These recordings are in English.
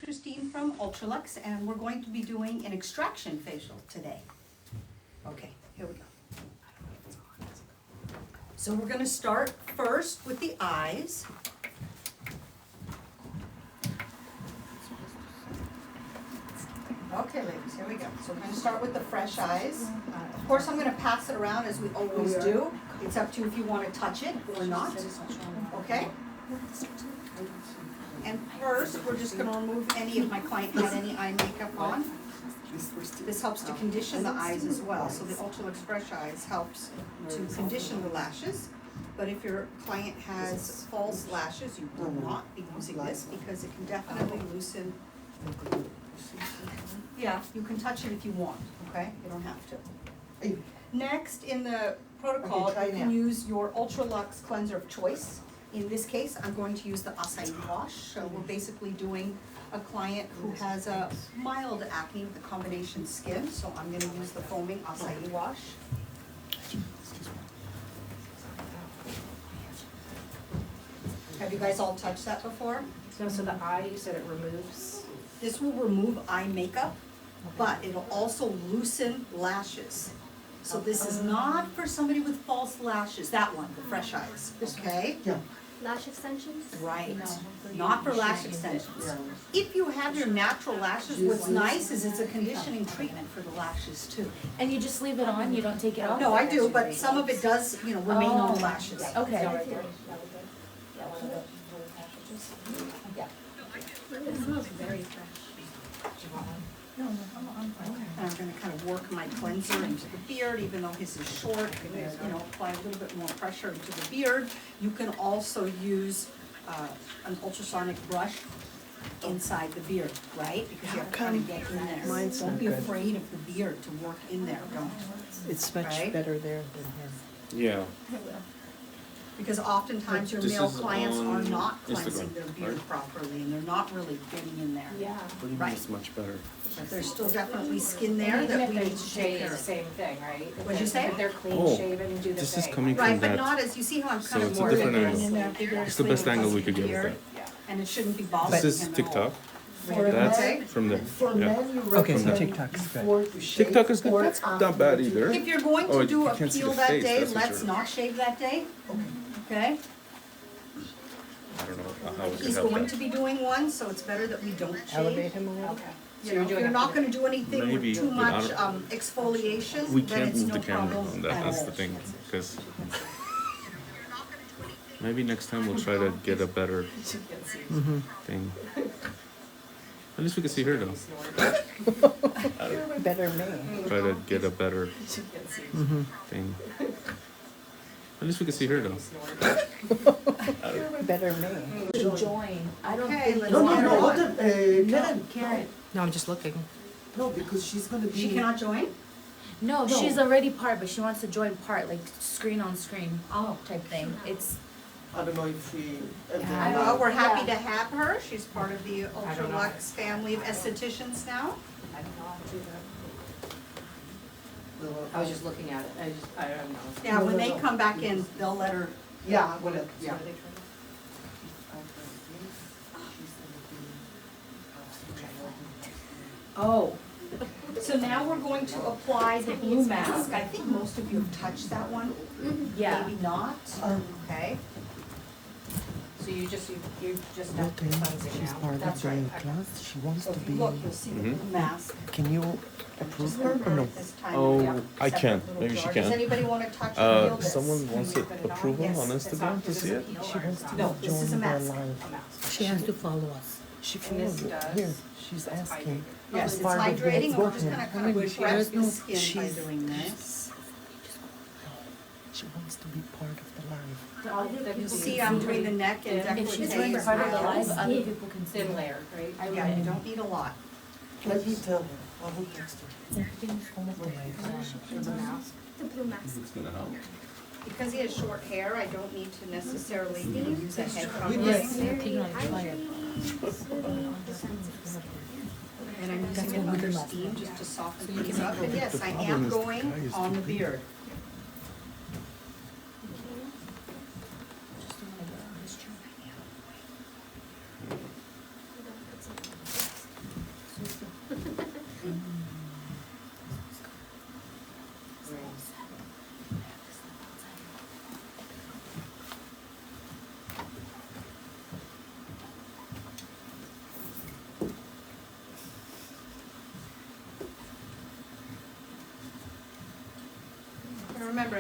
Christine from Ultralux, and we're going to be doing an extraction facial today. Okay, here we go. So we're gonna start first with the eyes. Okay, ladies, here we go. So we're gonna start with the fresh eyes. Of course, I'm gonna pass it around as we always do. It's up to you if you wanna touch it or not, okay? And first, we're just gonna remove any, if my client had any eye makeup on. This helps to condition the eyes as well, so the Ultralux Fresh Eyes helps to condition the lashes. But if your client has false lashes, you will not be using this because it can definitely loosen. Yeah, you can touch it if you want, okay? You don't have to. Next, in the protocol, you can use your Ultralux cleanser of choice. In this case, I'm going to use the acai wash. So we're basically doing a client who has a mild acne with a combination skin. So I'm gonna use the foaming acai wash. Have you guys all touched that before? So the eye, you said it removes? This will remove eye makeup, but it'll also loosen lashes. So this is not for somebody with false lashes, that one, the fresh eyes, okay? Yeah. Lash extensions? Right, not for lash extensions. If you have your natural lashes, what's nice is it's a conditioning treatment for the lashes too. And you just leave it on, you don't take it off? No, I do, but some of it does, remain on the lashes. Okay. It smells very fresh. No, I'm fine. And I'm gonna kind of work my cleanser into the beard, even though his is short, apply a little bit more pressure into the beard. You can also use an ultrasonic brush inside the beard, right? Because you have to kind of get in there. Mine's Don't not be good. afraid of the beard to work in there, don't. It's much Right? better there than him. Yeah. Because oftentimes your This male is clients are on not cleansing Instagram, their beard right? properly, and they're not really getting in there. Yeah. What do you mean Right. it's much better? But there's still definitely skin there that we need to take care of. Same thing, right? What'd you say? If they're clean Oh, shaven, do the thing. this is coming Right, from but that. not as, you see how I'm So kind of it's a more different in angle. there, bigger, It's the best clean, angle we fuzzy could get beard, with Yeah. and it shouldn't be that. bothering This him is at TikTok. all. That's Okay. from there. For Yeah. men, you Okay, so recommend TikTok's before you shave TikTok is good. or That's after not bad you either. If you're going Oh, to do you a can't see peel the that face, day, that's for let's sure. not shave that day, okay? I don't know how we could He's help going that. to be doing one, so it's better that we don't elevate shave. him a little. Okay. If you're not gonna do anything Maybe, with too but I much don't- exfoliation, We then can't it's move no the camera problem on that. at That's all. the thing. Because maybe next time we'll try to get a better thing. At least we can see her though. Better me. Try to get a better thing. At least we can see her though. Better me. To join, I don't Okay, think. let's No, get her what on. the, Karen, Karen. No, I'm just looking. no, because she's gonna be. She cannot join? No, No. she's already part, but she wants to join part, like screen on screen Oh. type thing. It's, I don't know if we. Yeah. Well, we're happy Yeah. to have her. She's part of the I don't know. Ultralux family of estheticians now. I don't know how to do that. No, I was just looking at it, I don't know. Yeah, when they No. come back in, they'll let her. Yeah, well, yeah. Oh. So now we're going to apply the blue mask. I think most of you have touched that one. Yeah, Maybe not. Okay. so you just have Look, to cleanse it she's now. part of That's the right. class. She wants So to if be. you look, you'll see the blue mask. Can you approve Just her or no? this time. Oh, Yeah. I Separate can. little Maybe she jar. can. Does anybody want to touch or feel this? Someone wants it approval Yes, on it's Instagram to see it? She wants to No, this is a join the mask. live. She has to follow us. She This followed it. does. Here, she's asking. Yes, it's part of the hydrating, and we're just program. gonna kind of Maybe prep the no- skin by she's- doing this. She wants to be part of the live. You see, I'm doing the neck and If she's décolleté doing as part of the live, well. other people can see. Thin layer, right? Yeah, you don't need a lot. Let me tell her, I will text her. Everything's almost alive. The blue mask. It's gonna help. Because he has short hair, I don't need to necessarily use a head Yes. covering. Taking on fire. And I'm using it under steam just to soften So you things can up. make And yes, I problem am is the going guy is on too the big. beard.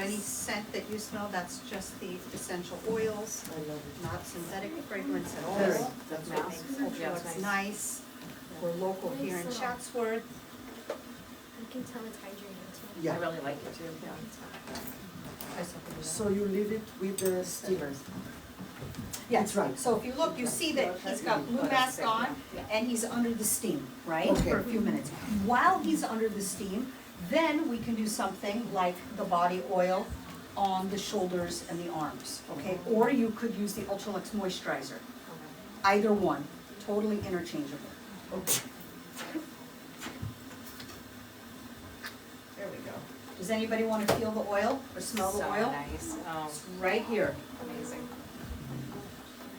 any scent that you smell, that's just the essential oils, I love it. not synthetic fragrance at all. Very, That that's makes nice. Ultralux nice. We're local here in Nice. Chatsworth. You can tell it's hydrating too. Yeah. I really like it too, yeah. So you leave it with the steamers. Yes, That's right. so if you look, you see that he's got blue mask on and he's under the steam, right? Okay. For a few minutes. While he's under the steam, then we can do something like the body oil on the shoulders and the arms, okay? Or you could use the Ultralux moisturizer. Either one, totally interchangeable. Okay. There we go. Does anybody want to feel the oil or smell the oil? So nice, oh, It's right here. amazing.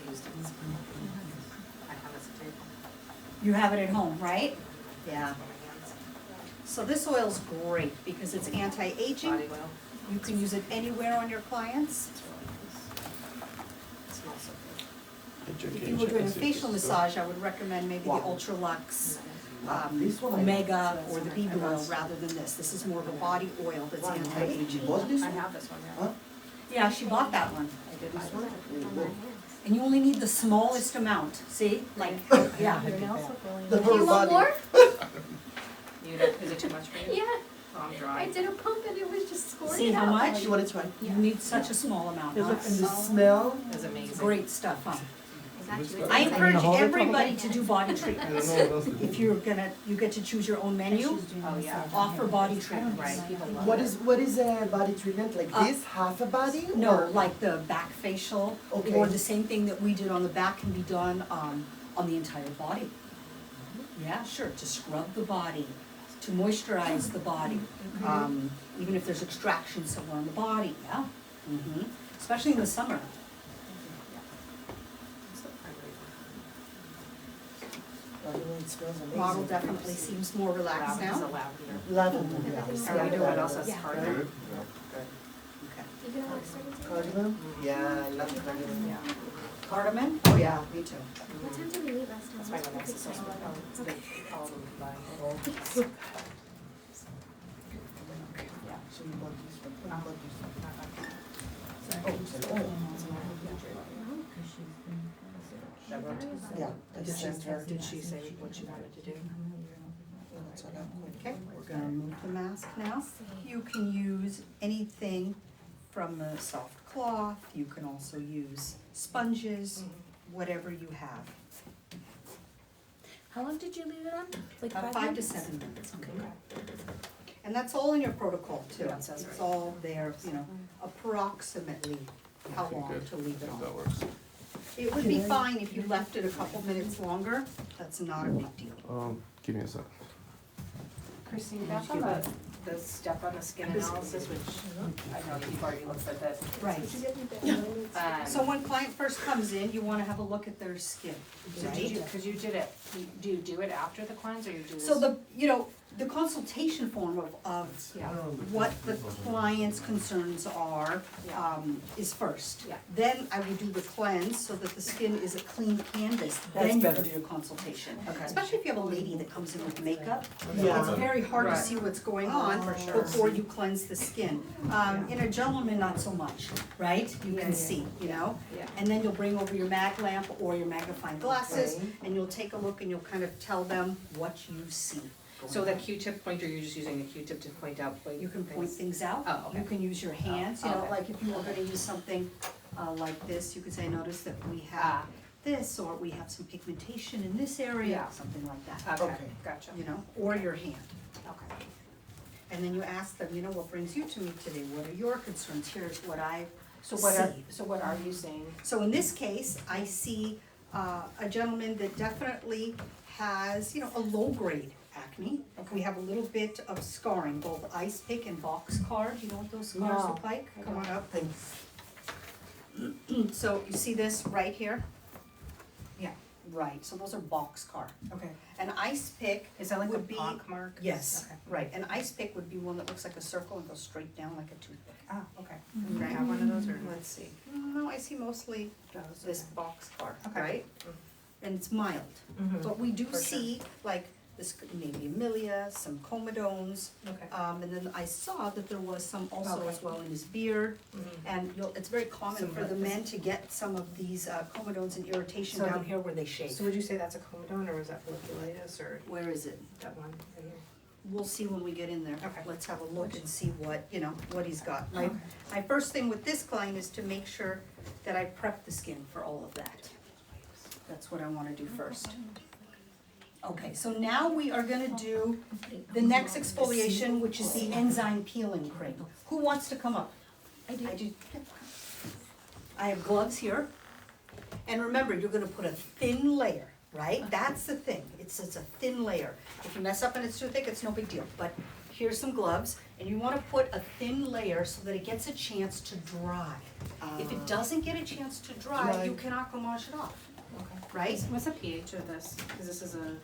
I used it. I have this too. You have it at home, right? Yeah. For my hands. So this oil's great because it's anti-aging. Body oil. You can use it anywhere on your clients. It's really nice. It smells so good. If you were doing a facial massage, I would recommend maybe the Wow. Ultralux This one I Omega or the BB oil rather than this. This is more of a body oil that's Wow, anti-aging. What's this I one? have this one, Huh? yeah. Yeah, she bought that one. I did buy This this one? one. On my hands. And you only need the smallest amount, see? Like, yeah. The You whole want body. more? You don't, is it too much for you? Yeah, Oh, I'm I dry. did a pump and it was just squirting See how out. much? You wanna try? You need such a small amount. And huh? the smell? It's amazing. Great stuff, huh? Exactly. I encourage hold it? everybody to do body treatments. If you're gonna, you get to choose your own menu, Oh, yeah. offer body treatments. Right, people love it. What is a body treatment like this? Half a body? No, or- like the back facial, Okay. or the same thing that we did on the back can be done on the entire body. Yeah, sure, to scrub the body, to moisturize the body, even if there's extraction somewhere on the body, yeah. Especially in the summer. It's the primary I don't know, it smells amazing. Model definitely seems more one. relaxed Lavender's a now. lavender. Lavender, yeah. Are we doing what else is Yeah. cardamom? Good. Okay. You gonna like starting to? Cardamom? Yeah, I love cardamom. Yeah. Cardamon? Oh, yeah, me too. What time did we leave last time? That's why my next is so sweet. Oh, it's big, all of them combined. Yeah, so you bought this one, you bought this one. Oh, it's an oil. That wrote to- Yeah, I Did she, sent her. did she say what she wanted to do? That's what I'm going. Okay, we're gonna remove the mask now. You can use anything from a soft cloth, you can also use sponges, whatever you have. How long did you leave it on? Like 5 5 to minutes? 7 minutes. Okay. And that's all in your protocol too. Yeah, it says It's right. all there, you know, approximately how Okay, long good. to leave it on. That works. It would be fine if you left it a couple minutes longer, that's not a big deal. Give me a sec. Christine, back on the step on the skin analysis, which I know that you've already looked at that. Right. So when client first comes in, you wanna have a look at their skin, So did you, right? cause you did it, do you do it after the cleanse or you do this? So the, you know, the consultation form of Yeah. what the client's concerns are, Yeah. is first. Yeah. Then I would do the cleanse so that the skin is a clean canvas, That's then you better. do your consultation. Okay. Especially if you have a lady that comes in with makeup, Yeah. it's very hard to Right. see what's going on For sure. before you cleanse the skin. In a gentleman, not so much, right? You Yeah, can yeah. see, you know? Yeah. And then you'll bring over your mag lamp or your magnifying glasses, Okay. and you'll take a look and you'll kind of tell them what you see. So the Q-tip pointer, you're just using the Q-tip to point out like You can point things out. Oh, okay. You can use your hands, you know, okay. like if you were gonna use something like this, you could say, notice that we have Ah, this, or we have some pigmentation in this area, Yeah. something like that, okay, Okay. gotcha. you know, or your hand. Okay. And then you ask them, you know, what brings you to me today? What are your concerns? Here's what I So see. what are you saying? So in this case, I see a gentleman that definitely has, you know, a low-grade acne. We have a little bit of scarring, both ice pick and boxcar. Do you know what those scars No, look like? I Come on up. Thanks. So you see this right here? Yeah, right, so those are boxcar. Okay. An ice pick Is that like a would be, pock mark? yes, Okay. right, an ice pick would be one that looks like a circle and goes straight down like a toothpick. Ah, okay. Mm-hmm. Do I have one of those or? Let's see. No, I see mostly this boxcar, Okay. right? And it's mild. Mhm. But we do For sure. see, like, this could maybe Amelia, some comedones. Okay. And then I saw that there was some also Okay. as well in his beard. And it's very common Some for the of men to get some of these comedones and irritation So down the- here where they shave. So would you say that's a comedone or is that folliculitis or Where is it? that one right here? We'll see when we get in there. Okay. Let's have a look and see what, what he's got. My first thing with this client is to make sure that I prep the skin for all of that. That's what I wanna do first. Okay, so now we are gonna do the next exfoliation, which is the enzyme peeling cream. Who wants to come up? I do. I do. I have gloves here. And remember, you're gonna put a thin layer, right? That's the thing, it's a thin layer. If you mess up and it's too thick, it's no big deal, but here's some gloves, and you wanna put a thin layer so that it gets a chance to dry. If it doesn't get a chance to dry, you cannot gommage it off, Okay. right? What's the pH of this? Cause this is a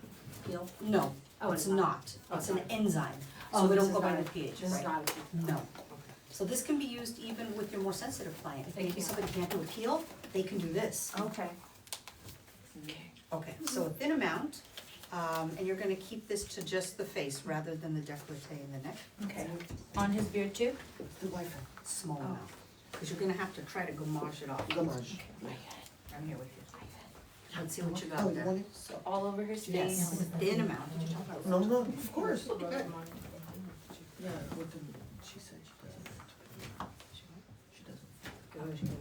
peel. No, Oh, it's it's not, Oh, it's it's an not. enzyme, Oh, so we this don't is go by not the a- pH, This is right? not a peel. No. Okay. So this can be used even with your more sensitive client. If maybe Yeah. somebody can't do a peel, they can do this. Okay. Okay, so a thin amount, and you're gonna keep this to just the face rather than the décolleté in the neck. Okay. On his beard too? The Wi-Fi. Small amount, because you're gonna have to try to gommage it off. Gommage. I'm here with you. Let's see what you Oh, got you there. want it? So all over his face. Yes, a thin amount. No, no, of course. Rub them on. Yeah, what she said she doesn't. She doesn't. Good. No, she means.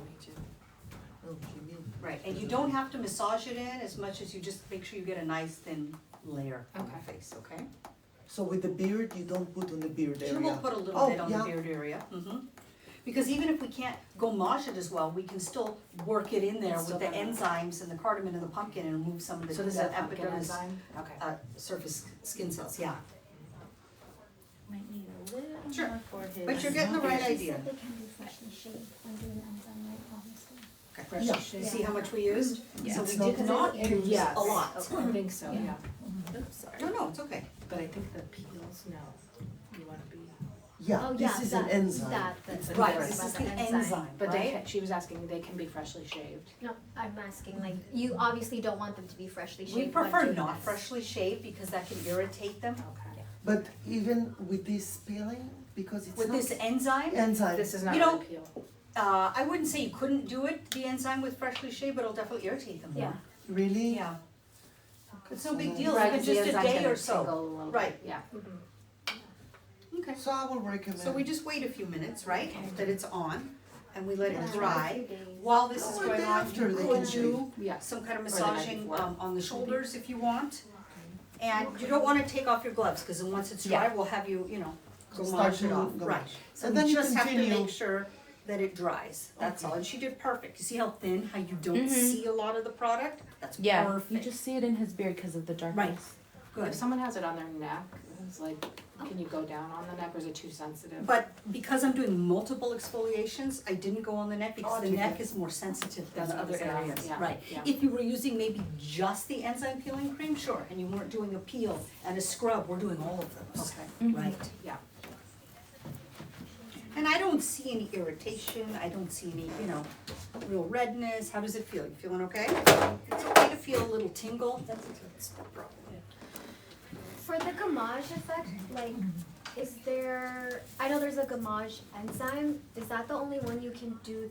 Right, and you don't have to massage it in as much as you just make sure you get a nice thin layer on your Okay. face, okay? So with the beard, you don't put on the beard area? Sure, we'll put a little Oh, bit on the yeah. beard area, Because even if we can't gommage it as well, we can still work it in there It's with the still gonna- enzymes and the cardamom and the pumpkin and remove some of the So this is a pumpkin epidermis, enzyme? Okay. surface skin cells, yeah. Might need a little Sure. more for his. But you're getting the right She idea. said they can be freshly shaved when doing enzyme, right, obviously. Okay. Fresh Yeah. shave. See how much we used? Yeah. So It's we not- did not use Yes. a lot. I think so, yeah. Oops, sorry. No, it's okay. But I think the peels, no. You wanna be. Yeah, Oh, this yeah, is an that- enzyme. that's Right, Right, about this is the the enzyme, But they, right? she was asking, they can be freshly shaved. No, I'm asking, like, you obviously don't want them to be freshly shaved. We when prefer doing not this. freshly shaved because that can irritate them. Okay. But even with this peeling, because it's With not this enzyme, enzyme. This is not You a know- peel. I wouldn't say you couldn't do it, the enzyme with freshly shaved, but it'll definitely irritate them more. Yeah. Really? Yeah. It's no So big then- deal, Right, even 'cause the just a enzyme's day gonna or so. tingle a little bit, Right. Yeah. Okay. So I will recommend. So we just wait a few minutes, right, that it's on, and we let Yeah. it dry. A few days. While this is Or going day on, after you they could can do Yeah. some kind of Or the night massaging before. on the shoulders if you want. And you don't wanna take off your gloves, cause then once it's dry, we'll have you, Start gommage it to off, gommage. right. So And we then you just have to continue. make sure that it dries, that's all, and she did perfect. You see how thin, how you don't Mhm. see a lot of the product? That's Yeah, perfect. you just see it in his beard because of the darkness. Good. If someone has it on their neck, it's like, can you go down on the neck or is it too sensitive? But because I'm doing multiple exfoliations, I didn't go on the neck because Oh, the you neck did. is more sensitive than That's the what I other was gonna ask, areas, yeah, right? yeah. If you were using maybe just the enzyme peeling cream, sure, and you weren't doing a peel and a scrub, we're doing all of those, Okay. Mhm. right? Yeah. And I don't see any irritation, I don't see any, real redness, how does it feel? You feeling okay? It's okay to feel a little tingle, that's no problem. For the gommage effect, like, is there, I know there's a gommage enzyme, is that the only one you can do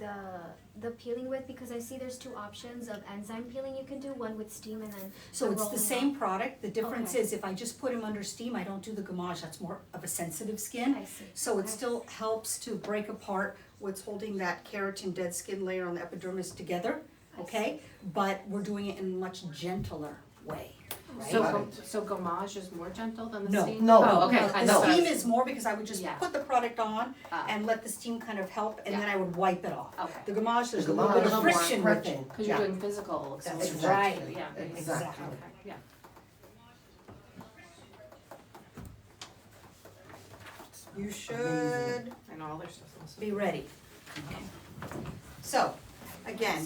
the peeling with? Because I see there's two options of enzyme peeling you can do, one with steam and then So the it's the rolling same off. product, the difference Okay. is if I just put them under steam, I don't do the gommage, that's more of a sensitive skin. I see. So it Okay. still helps to break apart what's holding that keratin dead skin layer on the epidermis together, I okay? But we're doing it in a much gentler way, right? So, Right. so gommage is more gentle than the No. steam? No. Oh, okay. No, I the thought steam that is more because I would just Yeah. put the product on Ah. and let the steam kind of help, and Yeah. then I would wipe it off. Okay. The gommage, there's a The little bit gommage of is more friction with it. prepping. Because Yeah. you're doing physical exfoliation. Exactly. Yeah. Exactly. Okay, yeah. You should I know all their stuff is be ready. So, again,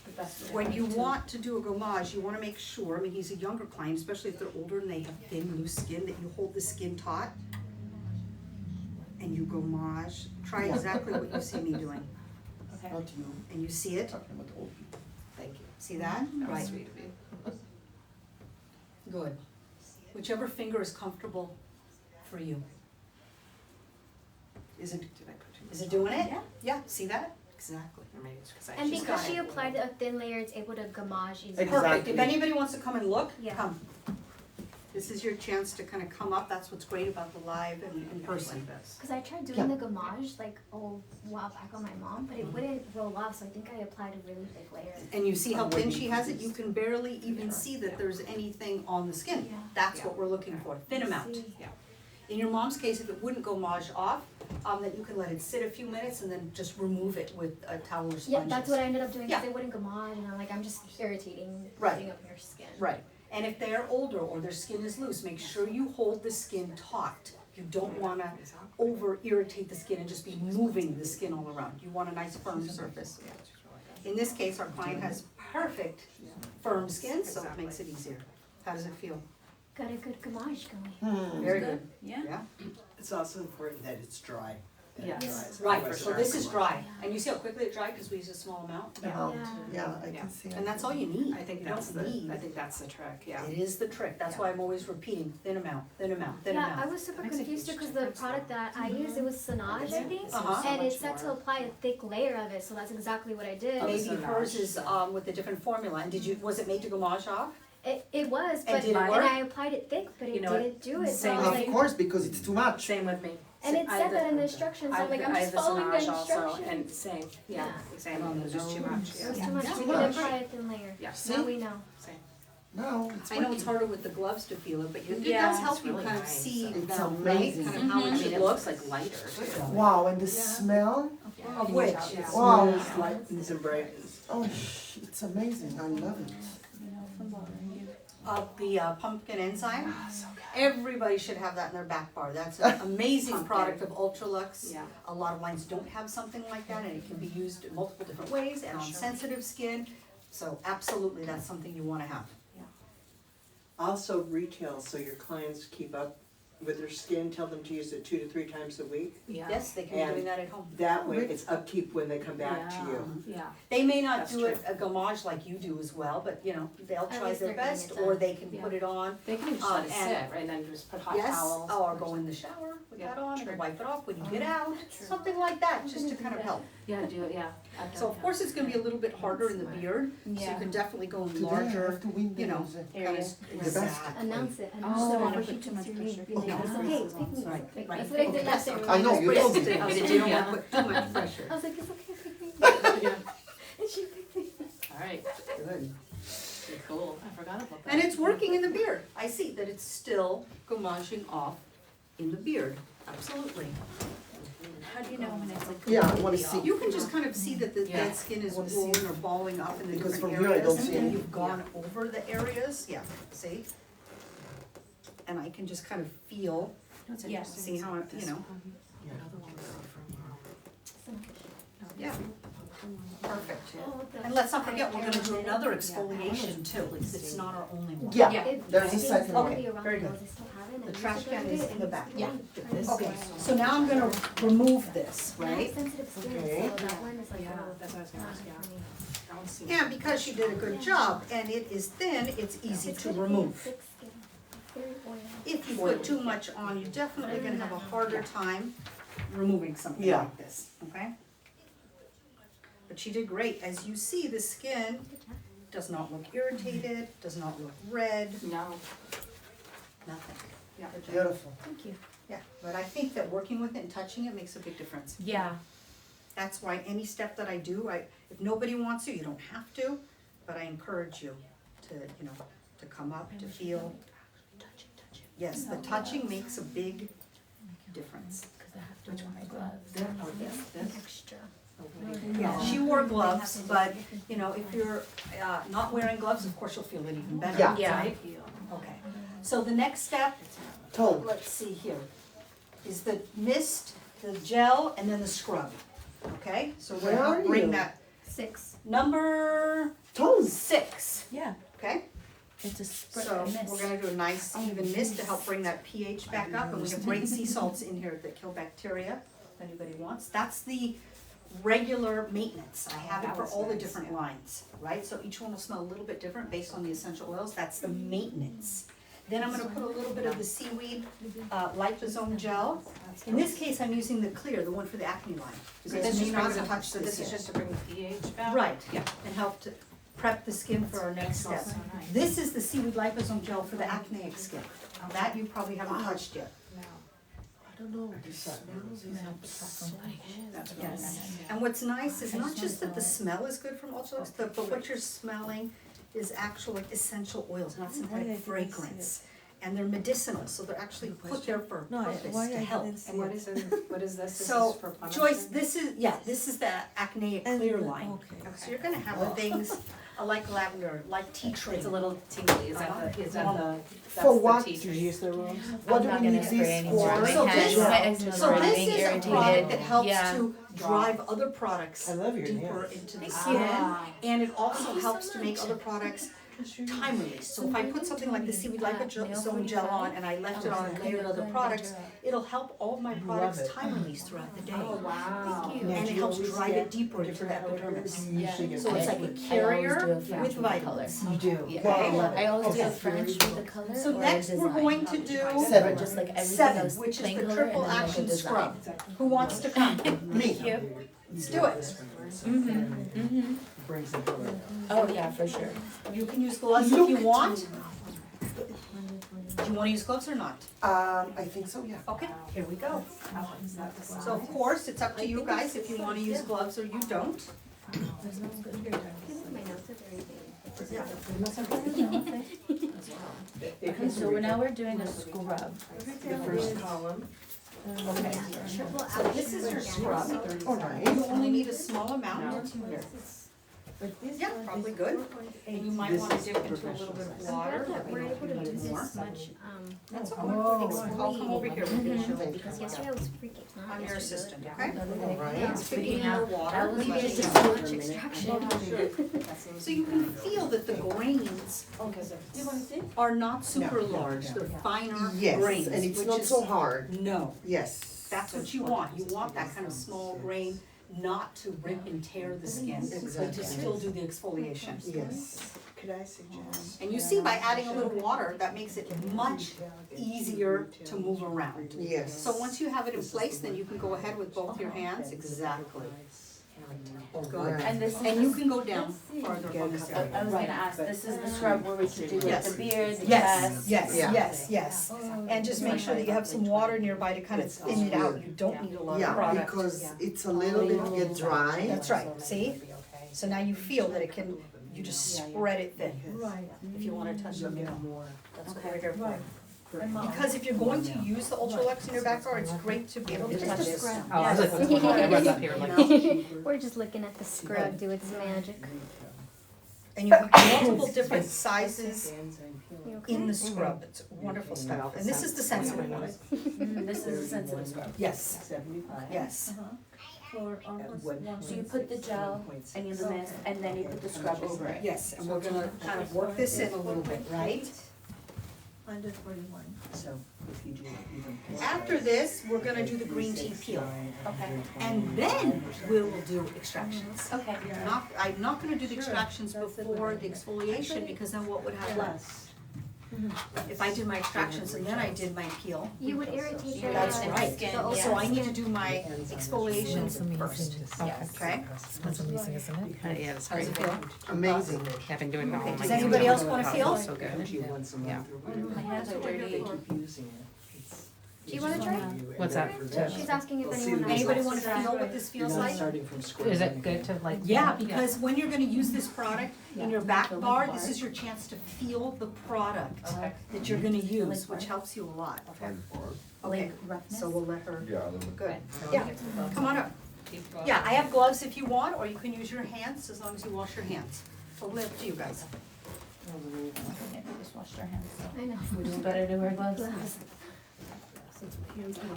the best. when you want to do a gommage, you wanna make sure, I mean, he's a younger client, especially if they're older and they have thin, loose skin, that you hold the skin taut and you gommage. Try Yeah. exactly what you see me doing, Okay. Not you, and you see it, talking about old people. thank you, see that? That was Right, sweet of you. good. whichever finger is comfortable for you. Is it, Did I put too much? is it doing it? Yeah. Yeah, see that? Exactly. Or maybe it's 'cause I And just because got she it. applied a thin layer, it's able to gommage easily. Exactly. Perfect, if anybody wants to come and look, Yeah. come. This is your chance to kind of come up, that's what's great about the live and in person. Like this. Cause I tried doing the gommage like a while back on my mom, but it wouldn't roll off, so I think I applied a really thick layer. And you see how thin she has it, you can barely even see that there's anything on the skin. Yeah. That's what we're looking for, thin amount. See. In your mom's case, if it wouldn't gommage off, then you can let it sit a few minutes and then just remove it with a towel or sponges. Yeah, that's what I ended up doing, cause Yeah. it wouldn't gommage, and I'm like, I'm just irritating, Right. putting up your skin. Right, and if they're older or their skin is loose, make sure you hold the skin taut. You don't wanna over irritate the skin and just be moving the skin all around. You want a nice firm surface. In this case, our client has perfect firm skin, so it makes it easier. How does it feel? Got a good gommage going. Very good. Yeah. Yeah, It's also important that it's dry. That it Yes. dries. right, Otherwise so it this dries is a lot. dry, and you see how quickly it dried, cause we used a small amount? Yeah. Yeah, I Yeah. can see it. And that's all you need. I think You that's don't the, need. I think that's the trick, yeah. It is the trick, that's why I'm always repeating, thin amount, thin amount, thin Yeah, amount. I was super That makes a confused too, huge cause the difference, product though. that I used, it was Sonage, I think, Uh-huh. and it said to apply a thick layer of it, so that's exactly what I did. Maybe hers is with a different formula, and was it made to gommage off? It was, And but, did it and work? I applied it thick, but You it know what? didn't do it, so Same I was Of like, course, because it's too much. Same with me. and it I said have that in the the- instructions, so I I'm like, have I'm the- I just have the following the Sonage also, instructions. and same, same, it was just too much, It was yeah. too much, Yeah. we Too didn't much. apply a thin layer, Yeah. now we know. Same. No, it's I know it's working. harder with the gloves to feel it, but it Yeah, does help it's you really kind of nice. see It's them, amazing. right? Kind of how I it mean, should it look. looks like lighter too. Wow, and the smell? Of which? Yeah. Wow. Lightens and brightens. Oh, it's amazing. I love it. Of the pumpkin enzyme. Everybody should have that in their back bar. That's an amazing Pumpkin. product of Ultralux. Yeah. A lot of lines don't have something like that, and it can be used in multiple different ways and on Sure. sensitive skin. So absolutely, that's something you wanna have. Also retail, so your clients keep up with their skin, tell them to use it 2 to 3 times a week. Yeah. Yes, they can be And doing that at home. That way, it's upkeep when they come back to Yeah. you. Yeah. They may not That's do it a gommage like you do as well, but you know, they'll At try least their they're getting best, it or done. they can Yeah. put it on. They can just let it and- sit, right, and then just put hot Yes, towels. or go in the shower with Yeah, that on, true. and wipe it off when you get out, True. something like that, just to kind of help. Yeah, do it, yeah. I've So done of that. course, it's gonna be a little bit harder in the beard, so you Yeah. can definitely go in Today I larger, have to win you know, the kind of. the basket. Announce it, Oh, announce I it wanna before put she too puts much your pressure. name. Be like, No. it's okay, it's pick me. Right, Like, right. that's what I did last time. I know, you told me. I did, you don't wanna put too much pressure. I was like, it's okay, pick me. Yeah. And she picked me. Alright, Good. cool, I forgot about that. And it's working in the beard. I see that it's still gommaging off in the beard, absolutely. How do you know when it's like? Yeah, I wanna completely see. off? You can just kind of see that the Yeah. dead skin is I wanna see rolling it. or balling up in the Because different from here I areas, don't see and then it. you've gone over the areas, yeah, see? And I can just kind of feel, Yeah. see how, you know, Another one from, yeah, perfect. Oh, the- And let's not forget, we're gonna do another exfoliation too, it's not our only one. Yeah, It- there's a it's second gonna one. be around very the good. nose, I still have it, and The I used trash to can do is it, in the and back. it's Yeah. really Okay, nice. so now I'm gonna remove this, I have right? sensitive skin, Okay. so that one is like, Yeah, oh, that's what I was gonna not ask, yeah. for me. that one seems. And because you did a good job and it is thin, it's easy It's to good for remove. thick skin. Very oily. If you put too much on, you're definitely gonna have a harder time removing something Yeah. like this, okay? But she did great. As you see, the skin does not look irritated, does not look red, No, nothing. Yeah. Good job. Beautiful. Thank you. Yeah, but I think that working with it and touching it makes a big difference. Yeah. That's why any step that I do, if nobody wants to, you don't have to, but I encourage you to, you know, to come up, to feel. Yes, the touching makes a big difference. Cause I have to wear my gloves. Texture. Yeah, she wore gloves, but, you know, if you're, not wearing gloves, of course you'll feel it even better, Yeah. Yeah. right? Okay, so the next step, Told. let's see here, is the mist, the gel, and then the scrub, okay? So we're Where are gonna bring you? that, 6. number Told. 6, Yeah. okay? It's a spray, So a mist. we're gonna do a nice even mist to help bring that pH back up, and we have great sea salts in here that kill bacteria, if anybody wants. That's the regular maintenance, I have it That for was all the nice, different yeah. lines, right? So each one will smell a little bit different based on the essential oils, that's the maintenance. Then I'm gonna put a little bit of the seaweed liposome gel. In this case, I'm using the clear, the one for the acne line. So Because this it may just not brings have it, touched so this is yet. just to bring the pH back? Right, Yeah. and help to prep the skin for our next step. So nice. This is the seaweed liposome gel for the acneic skin. That you probably haven't touched yet. I don't know. It smells That's Yes. nice. And what's nice is not just that the smell is good from Ultralux, but what you're smelling is actual like essential oils, not synthetic fragrance. And they're medicinal, so they're actually put there for a purpose to help. And what is this? This So, is for pumice Joyce, stone? this is the acneic clear line. Okay. So you're gonna have the things like lavender, like tea tree. It's a little tingly, is that the, that's For the what? tea Did tree? you use the rooms? I'm What do not we gonna need spray this anymore. for? My So hands, this- my eczema So are this being is a irritated. product that helps Yeah. to drive other products I love your deeper nails. into the Thank skin. you. And it also helps to make other products time release. So if I put something like the seaweed liposome gel on and I left it on and layered other products, it'll help all of my products it. time release throughout the day. Oh, wow. And it helps drive it deeper into the epidermis. You usually get So it's like a I always do carrier a French with with the vitamins. You do. Yeah, Wow. I always do a Okay. French with the color So or next a we're design. going to do Seven. Or just like everything seven, else, which is plain the color triple and then like a action design. scrub. Who wants to come? Me. Let's do it. Brings the color. Oh, yeah, for sure. You can use gloves if you want. Do you wanna use gloves or not? I think so, yeah. Okay, here we go. So of course, it's up to you guys if you wanna use gloves or you don't. My notes are very big. Okay, so now we're doing a scrub. The first column. Okay. Triple So this is your scrub. Oh, nice. You only need a small amount. Yeah, probably good. And you might wanna dip into a little bit of I'm water. glad that we're able to do this More. much, That's okay. I'll come over here with you. because yesterday I was freaking hot. I'm your yesterday. assistant, okay? Alright. Yeah, picking your water. Maybe I Let's did just- too much extraction. So you can feel that the grains are not super large, they're finer Yes, grains, and it's which not is- so hard. No, Yes. that's what you want. You want that kind of small grain, not to rip and tear the skin, but to Exactly. still do the exfoliation. Yes. Could I suggest? And you see by adding a little water, that makes it much easier to move around. Yes. So once you have it in place, then you can go ahead with both your hands, exactly. Good. And this And you can go down farther on this I area. was gonna ask, this is the scrub where we should do like Yes. the beard, the Yes, chest. yes, Yeah. yes. And just make sure that you have some water nearby to kind of thin it out. You don't need a lot of Yeah, product. because it's a little bit get dry. That's right, see? So now you feel that it can, you just spread it thin. Right. If you wanna touch it, you know. That's what we're here for. Right. Because if you're going to use the Ultralux in your backyard, it's great to be able to Just touch a it. scrub. Oh, I was like, I was up here like. We're just looking at the scrub do its magic. And you have multiple different sizes You okay? in the scrub. It's wonderful stuff. And this is the sensitive one. This is a sensitive scrub. Yes, yes. So you put the gel and you the mist and then you put the scrub over it. Yes, and we're gonna kind of work this in a little bit, right? Under 41. So if you do even. After this, we're gonna do the green tea peel. Okay. And then we will do extractions. Okay. I'm not gonna do the extractions before the exfoliation, because then what would happen? If I did my extractions and then I did my peel, You would irritate the that's Yeah. right. Skin, the So I skin. need to do my exfoliations first, Yes. okay? Smells amazing, isn't it? Yeah, it's How's great. it feel? Amazing. I've been doing it all Okay, my does hands. anybody else wanna feel? So good. Yeah. My hands are dirty. Do you wanna try? What's that? She's asking if anyone else. Anybody wants wanna to feel try. what this feels like? Is it good to like? Yeah, because when you're gonna use this product in your back bar, this is your chance to feel the product that you're gonna use, which helps you a lot. Okay, so we'll let her, good. Yeah, come on up. Yeah, I have gloves if you want, or you can use your hands, as long as you wash your hands. Totally up to you guys. Just washed our hands, so I know. it's better to wear gloves.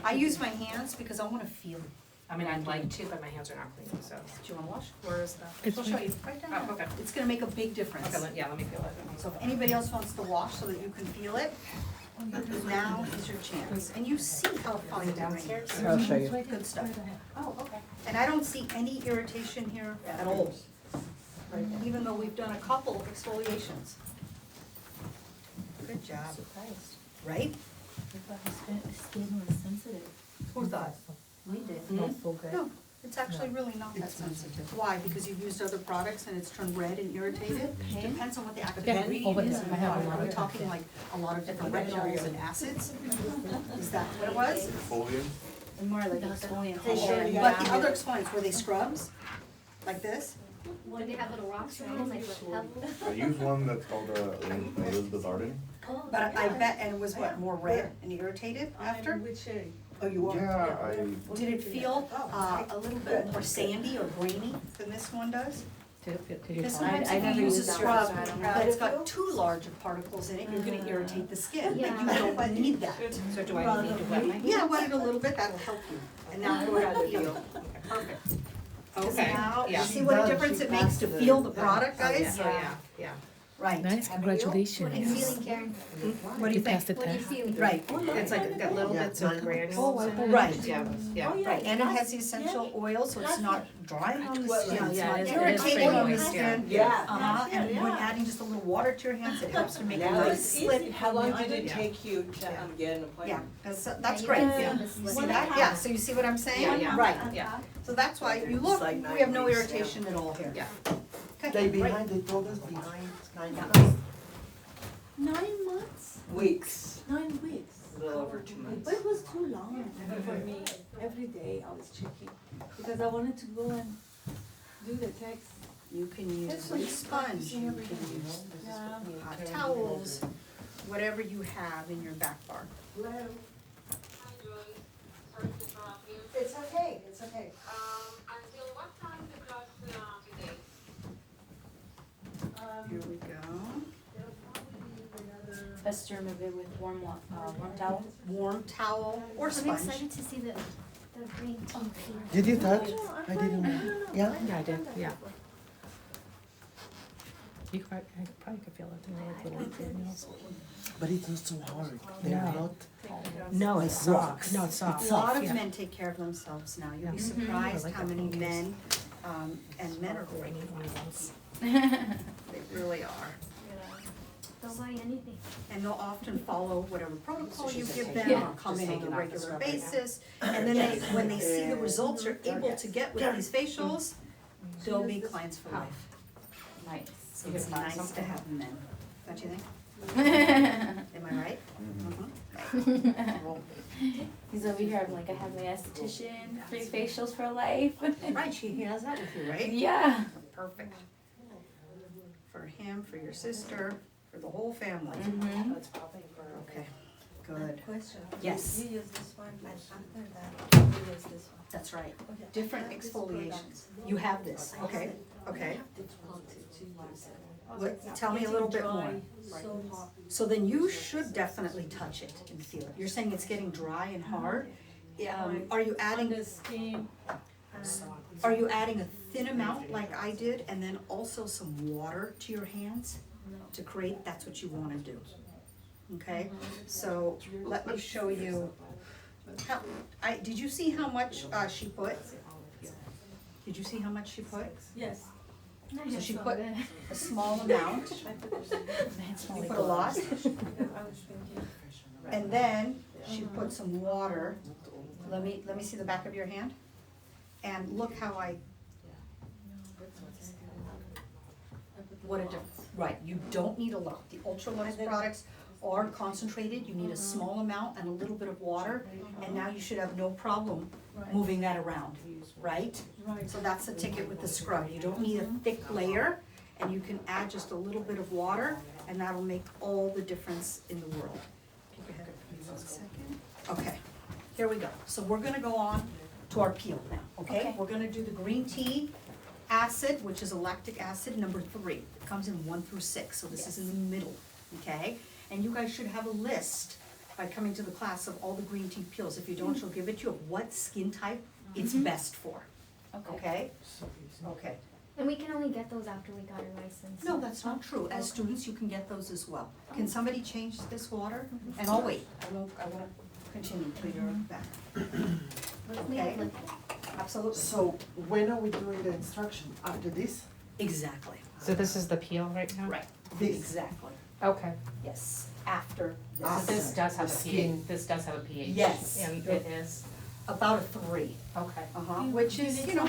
I use my hands because I wanna feel. I mean, I'd like to, but my hands are not clean, so. Do you wanna wash? Where is that? I'll show you, right down Oh, there. okay. It's gonna make a big difference. Okay, let me feel it. So if anybody else wants to wash so that you can feel it, now is your chance. And you see how fine it downstairs. I'll show you. Good stuff. Oh, okay. And I don't see any irritation here at all, even though we've done a couple of exfoliations. Good job, Surprised. right? I thought his skin was sensitive. Who thought? We did. Not so good. No, it's actually really not that sensitive. Why? Because you've used other products and it's turned red and irritated? Pain? Depends on what the active Yeah, ingredient over is. there. I have a lot Are we of talking like a lot of different retinols and acids? Is that what it was? Exfoliant? And more like exfoliant. They show you But the other exfoliants, were they scrubs? Like this? When they have little rocks around, like with pebbles. I use one that's called Elizabeth Arden. But I bet, and it was what, more red and irritated after? Oh, you are? Yeah, Did it feel a little bit more sandy or grainy than this one does? Because sometimes I if never you use a used that scrub one, so I don't know. but it's got too large of particles in it, you're gonna irritate the skin, but Yeah. you don't need that. So do I need to wet my? Yeah, wet it a little bit, that'll help you. And now go ahead and feel. Perfect. Because Okay, now, you yeah. see what a difference it makes to feel the product, guys? Oh, yeah, yeah. Right. Nice, What are you congratulations. feeling, Karen? What do you You think? passed the What are you test. feeling? Right, It's like got little bits of granules in it. right. Yeah, yeah. Right, and it has the essential oil, so it's not drying on the skin, it's yeah, not it is irritating very on the moist, skin. Yeah. And when adding just a little water to your hands, it helps to make a nice slip. How long did it Yeah. take you to get an Yeah, appointment? that's you great. can see the See slip. that? Yeah, so you see what I'm saying? Yeah, yeah. Right, Yeah. so that's why, you look, like we have no 9 weeks irritation at all here. Yeah. Okay, They great. behind, they told us behind 9 Yeah. months. 9 months? Weeks, 9 weeks. a little over 2 months. But it was too long for me. Every day I was checking because I wanted to go and do the text. You can use a sponge, you can use Yeah. hot towels, whatever you have in your back bar. It's okay, it's okay. Until what time the class today? Here we go. Best to remove it with warm towel. Warm towel or I'm sponge. excited to see the green tea. Did you touch? I didn't know. Yeah? Yeah, I did, yeah. You probably, I probably could feel it in the little granules. But it's not so hard. They're No. not. No, it's Like soft. rocks. No, it's soft. A lot of yeah. men take care of themselves now. You'll be Yeah. surprised I like how that many focus. men, and men are great. They really are. They'll buy anything. And they'll often follow whatever protocol you give them Yeah. or come in Just on taking a off the regular scrub right now. basis. And then they, when they see the results you're able to get with these facials, they'll be clients for life. Nice. So it's nice to have men. Don't you think? Am I right? He's over here, I'm like, I have my esthetician, free facials for life. Right, he has that with you, right? Yeah. Perfect. For him, for your sister, for the whole family. Mm-hmm. That's probably for. Okay, good. Question. Yes. You use this one, and after that, you use this one. That's right. Okay. Different exfoliations. You have this, okay, okay. Difficulty to use it. Tell me a little bit more. So hot. So then you should definitely touch it and feel it. You're saying it's getting dry and hard. Are you On adding, the skin. are you adding a thin amount like I did and then also some water to your hands to create, that's what you wanna do. Okay, so let me show you. Did you see how much she put? Did you see how much she put? Yes. So she put a small amount. You put a lot. And then she put some water. Let me see the back of your hand. And look how what a difference. Right, you don't need a lot. The Ultralux products are concentrated. You need a small amount and a little bit of water. And now you should have no problem moving that around, right? Right. So that's the ticket with the scrub. You don't need a thick layer, and you can add just a little bit of water, and that'll make all the difference in the world. Keep your head up for 1 second. Okay, here we go. So we're gonna go on to our peel now, okay? Okay. We're gonna do the green tea acid, which is a lactic acid number 3. It comes in 1 through 6, so this is in the middle, okay? And you guys should have a list by coming to the class of all the green tea peels. If you don't, she'll give it to you of what skin type it's best for, okay? Okay. And we can only get those after we got our license. No, that's not true. As students, you can get those as well. Can somebody change this water? And I'll wait. I won't continue till you're back. Okay? Absolutely. So when are we doing the instruction? After this? Exactly. So this is the peel right now? Right. This. Exactly. Okay. Yes. after So this. this does have The a skin. pH, this does have a pH. Yes. And it is, About a 3, okay. which is, you know,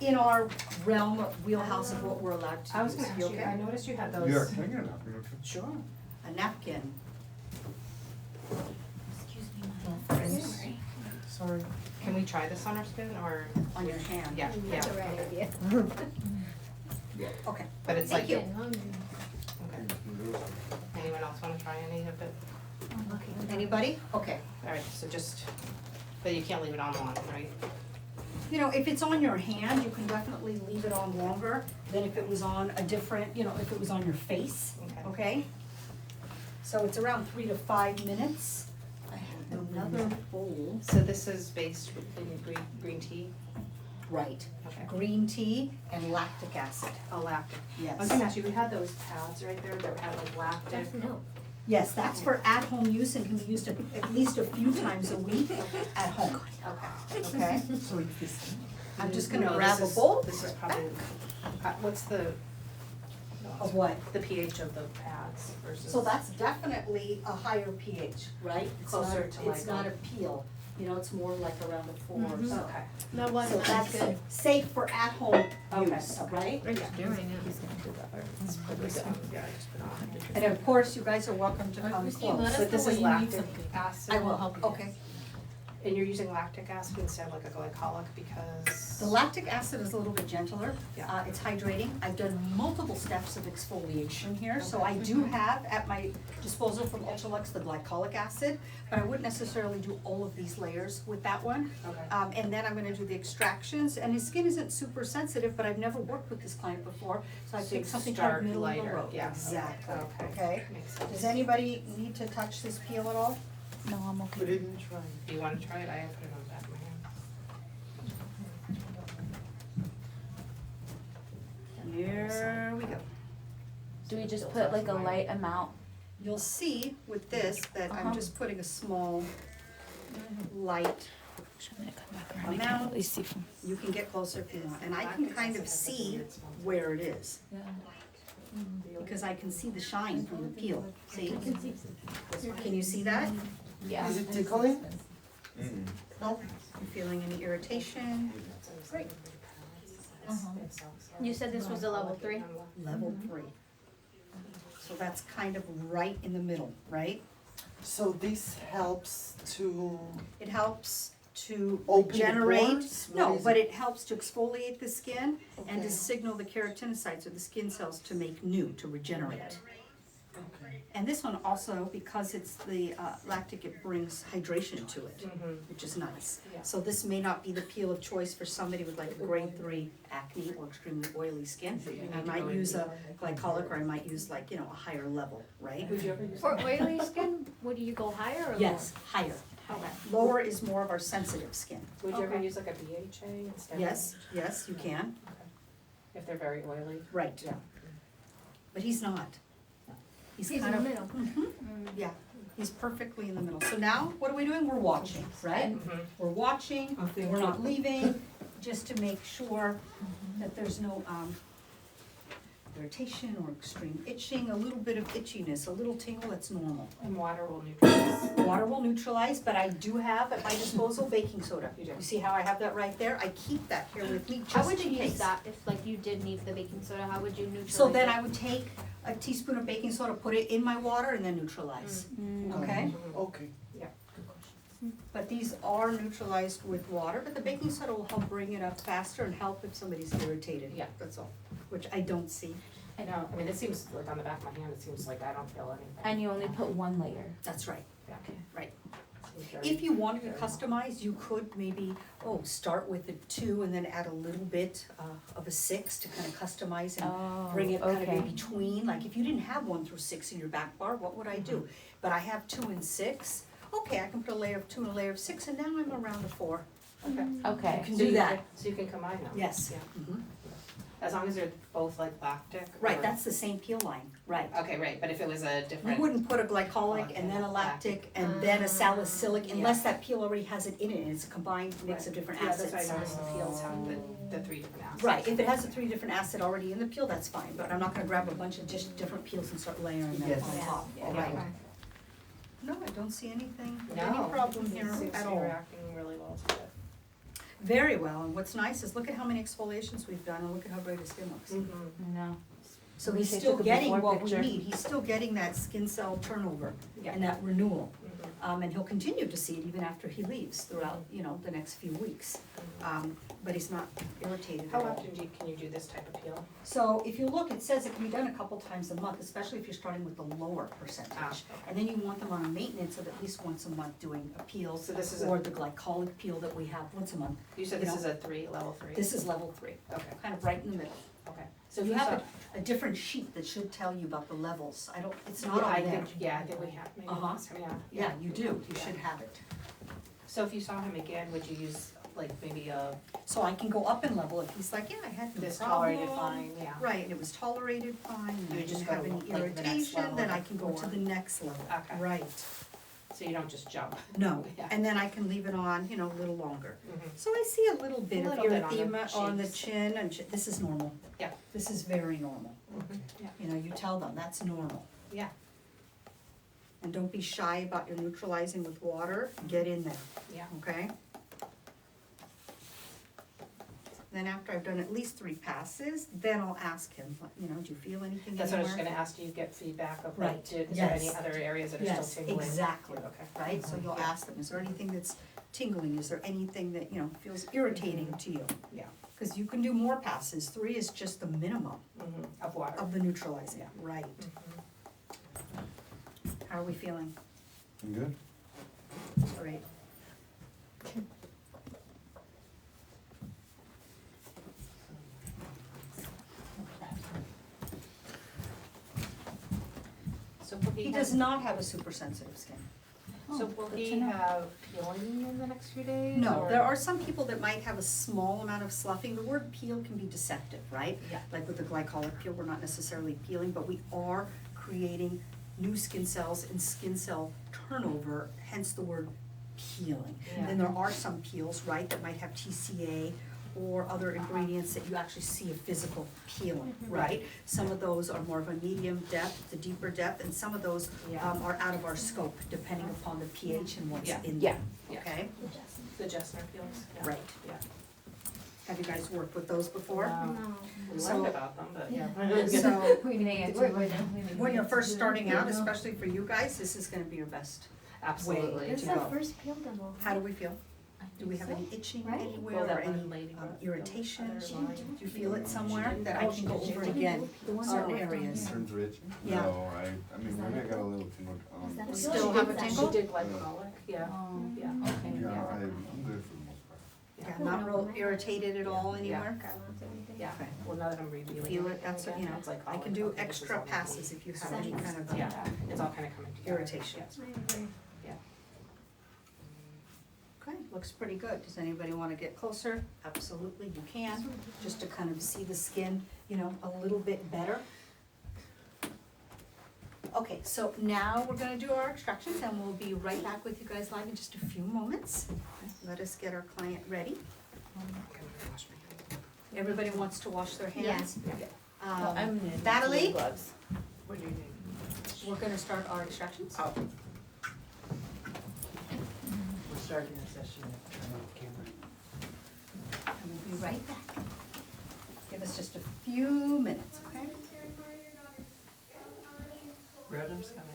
in our realm of wheelhouse of what we're allowed to use. I was gonna ask you, okay? I noticed you had those. Yeah, can I get a napkin or two? Sure. A napkin. Excuse me, my sorry. Sorry. Can we try this on our skin or? On your hand. Yeah, yeah, That's a right idea. Okay. but it's Thank like, you. okay. Anyone else wanna try any of it? Anybody? Okay. Alright, so just, but you can't leave it on long, right? You know, if it's on your hand, you can definitely leave it on longer than if it was on a different, you know, if it was on your face, Okay. okay? So it's around 3 to 5 minutes. I have another bowl. So this is based in green tea? Right. Okay. Green tea and lactic acid. Oh, lactic. Yes. I was gonna ask you, we had those pads right there that had like lactic. No. Yes, that's for at-home use and can be used at least a few times a week at home, Okay. okay? So it's this. I'm just gonna No, grab a this is- bowl. This is probably, what's the? Of what? The pH of the pads versus. So that's definitely a higher pH, right? Closer to It's like not a peel, you know, it's more like around a 4 or so. Okay. No one, So that's that's good. safe for at-home Okay. use, right? We're just doing it. He's gonna do that, or it's Yeah, probably done. I just put on. And of course, you guys are welcome to come close. So this is lactic acid. I will, okay. And you're using lactic acid instead of like a glycolic because? The lactic acid is a little bit gentler. Yeah. It's hydrating. I've done multiple steps of exfoliation here, so I do have at my disposal from Ultralux the glycolic acid, but I wouldn't necessarily do all of these layers with that one. Okay. And then I'm gonna do the extractions, and his skin isn't super sensitive, but I've never worked with this client before, so I So think you something start kind of middle of the lighter, road. yeah. Exactly, Okay. okay? Makes sense. Does anybody need to touch this peel at all? No, I'm okay. Put it in try. Do you wanna try it? I have put it on the back of my hand. Here we go. Do we just put like a light amount? You'll see with this that I'm Uh-huh. just putting a small light. I'm gonna come back around. I Amount. can at least see from. You can get closer if you want, and I can kind of see where it is, Yeah. because I can see the shine from the peel, see? Can you see that? Yeah. Is it tickling? No? You feeling any irritation? Great. You said this was a level 3? Level 3. So that's kind of right in the middle, right? So this helps to It helps to open the regenerate. pores? What No, is but it? it helps to exfoliate the skin and to Okay. signal the keratinocytes or the skin cells to make new, to regenerate. Okay. And this one also, because it's the lactic, it brings hydration to it, which is nice. Yeah. So this may not be the peel of choice for somebody with like a grade 3 acne or extremely oily skin. I might use a glycolic, or I might use like, you know, a higher level, right? Would you ever use? For oily skin, would you go higher or lower? Yes, higher. Okay. Lower is more of our sensitive skin. Would you ever Okay. use like a BHA instead of? Yes, yes, you can, If they're very oily? right. Yeah. But he's not. He's He's in kind the of, middle. yeah, he's perfectly in the middle. So now, what are we doing? We're watching, right? We're watching, we're not leaving, just to make sure that there's no irritation or extreme itching, a little bit of itchiness, a little tingle, that's normal. And water will neutralize. Water will neutralize, but I do have at my disposal baking soda. You do. You see how I have that right there? I keep that here with me How just would you in use case. that if like you did need the baking soda? How would you neutralize So then it? I would take a teaspoon of baking soda, put it in my water, and then neutralize, okay? Okay. But these are neutralized with water, but the baking soda will help bring it up faster and help if somebody's irritated. Yeah. That's all, which I don't see. I know, I mean, it seems like on the back of my hand, it seems like I don't feel anything. And you only put one layer. That's right. Yeah. Right. Seems very- If you wanted to customize, you could maybe, start with a 2 and then add a little bit of a 6 to kind of customize and bring it kind of in between. Like if you didn't have 1 through 6 in your back bar, what would I do? But I have 2 and 6. Okay, I can put a layer of 2 and a layer of 6, and now I'm around a 4. Okay. Okay. You can So do that. So you can combine them? Yes. Yeah. Mhm. As long as they're both like lactic? Right, or- that's the same peel line, right. Okay, right, but if it was a You different. wouldn't put a glycolic and then a lactic and then a salicylic unless that peel already has it in it and it's a combined mix of different acids. Yeah, that's why I noticed the peels have the 3 different acids. Right, if it has a 3 different acid already in the peel, that's fine, but I'm not gonna grab a bunch of just different peels and start layering them Yes. on top, Yeah. right? No, I don't see anything, No. any problem here Seems at to be all. reacting really well to it. Very well, and what's nice is look at how many exfoliations we've done and look at how great his skin looks. Mm-hmm. No. So We he's say still took a getting before what we picture. need, he's still getting that skin cell turnover Yeah. and that renewal. Mhm. And he'll continue to see it even after he leaves throughout, you know, the next few weeks. But he's not irritated at How all. often can you do this type of peel? So if you look, it says it can be done a couple times a month, especially if you're starting with the lower percentage. Okay. And then you want them on a maintenance of at least once a month doing a peel, So this is or the glycolic peel that we have once a month. You said You this know, is a 3, level 3? This is level 3, Okay, kind of right in the middle. okay. So you have a different sheet that should tell you about the levels. I don't, it's not Yeah, on I there. think, yeah, I think we have, maybe Uh-huh. last time, yeah. Yeah, you do, you should have it. So if you saw him again, would you use like maybe a, So I can go up in level if he's like, yeah, I had no this problem. tolerated fine, yeah? Right, and it was tolerated fine, and You I would just didn't have go, any like, the next irritation, level then I can go to before. the next level. Okay. Right, So you don't just jump? no, Yeah. and then I can leave it on, you know, a little longer. Mhm. So I see a little bit A of little bit on the erythema on the cheeks. chin, and this is normal. Yeah. This is very normal. Mhm. Yeah, You know, you tell them, that's normal. yeah, And don't be shy about your neutralizing with water, get in there, yeah. okay? Then after I've done at least 3 passes, then I'll ask him, you know, do you feel anything That's what I was anywhere? just gonna ask, do you get feedback of Right, like, is there any yes. other areas that are Yes, still tingling? exactly. Okay. Right, so you'll ask them, is there anything that's tingling, is there anything that, you know, feels irritating to you? Yeah. Cause you can do more passes, 3 is just the minimum Mhm. Of water. of the neutralizing, Yeah. right? Mhm. How are we feeling? Good. Great. So will He he does have, not have a super sensitive skin. so will he have peeling in the next few days? No, or- there are some people that might have a small amount of sloughing. The word peel can be deceptive, right? Yeah. Like with the glycolic peel, we're not necessarily peeling, but we are creating new skin cells and skin cell turnover, hence the word peeling. Yeah. Then there are some peels, right, that might have TCA or other ingredients that you actually see a physical peeling, right? Some of those are more of a medium depth, the deeper depth, and some of those Yeah. are out of our scope, depending upon the pH and what's Yeah. in Yeah. there, Yeah. okay? The Jessner peels? Yeah. Right. Yeah. Have you guys worked with those before? No. We So- learned about them, but yeah. So, We may have to work with them. when you're first starting out, especially for you guys, this is gonna be your best. Absolutely. This is to the go. first peel demo. How do we feel? Do we have any itching Right? anywhere Well, or that any one lady with the irritation? other line. Do you feel it somewhere that I can go over it again, certain areas? Turns rich? Yeah. No, I mean, maybe I got a little tingle Is that on. a Still peel? have a Is that- tingle? She did glycolic, yeah, Oh, yeah. okay. Yeah, I'm good for the most part. Yeah, not real irritated at all anywhere? Yeah, Okay. well, now that I'm reviewing. Feel it, that's, everything you know, again, it's like, I oh, can do okay, this is extra all passes if you have any kind of Yeah, it's all kind of coming together. irritation. Yeah. Okay, looks pretty good. Does anybody wanna get closer? Absolutely, you can, just to kind of see the skin, you know, a little bit better. Okay, so now we're gonna do our extractions and we'll be right back with you guys live in just a few moments. Let us get our client ready. Everybody wants to wash their hands? Yeah. Well, I'm gonna need Natalie? gloves. What do you need? We're gonna start our extractions. Oh. We're starting a session at turn on the camera. And we'll be right back. Give us just a few minutes, okay? Rodham's coming.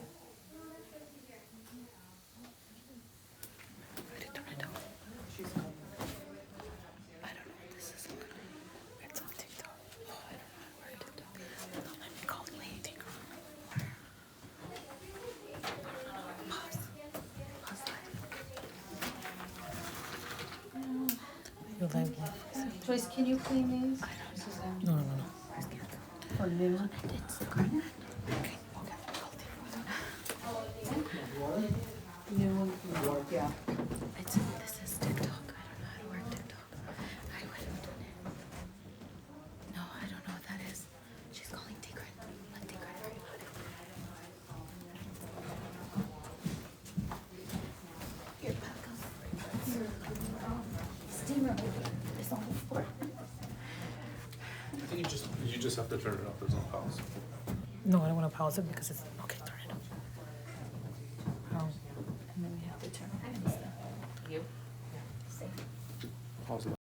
She's coming. I don't know what this is. It's on TikTok. Oh, I don't know where TikTok. Let me call Lady. You like Joyce, can you clean these? no, no, no. For noon? Noon, yeah. This is TikTok. I don't know how to work TikTok. I would have done it. No, I don't know what that is. She's calling Tigran. Let Tigran worry about it. Your backup. Steamer. It's on the floor. I think you just have to turn it off, there's no pause. No, I don't wanna pause it because it's, okay, turn it off. How? How's it?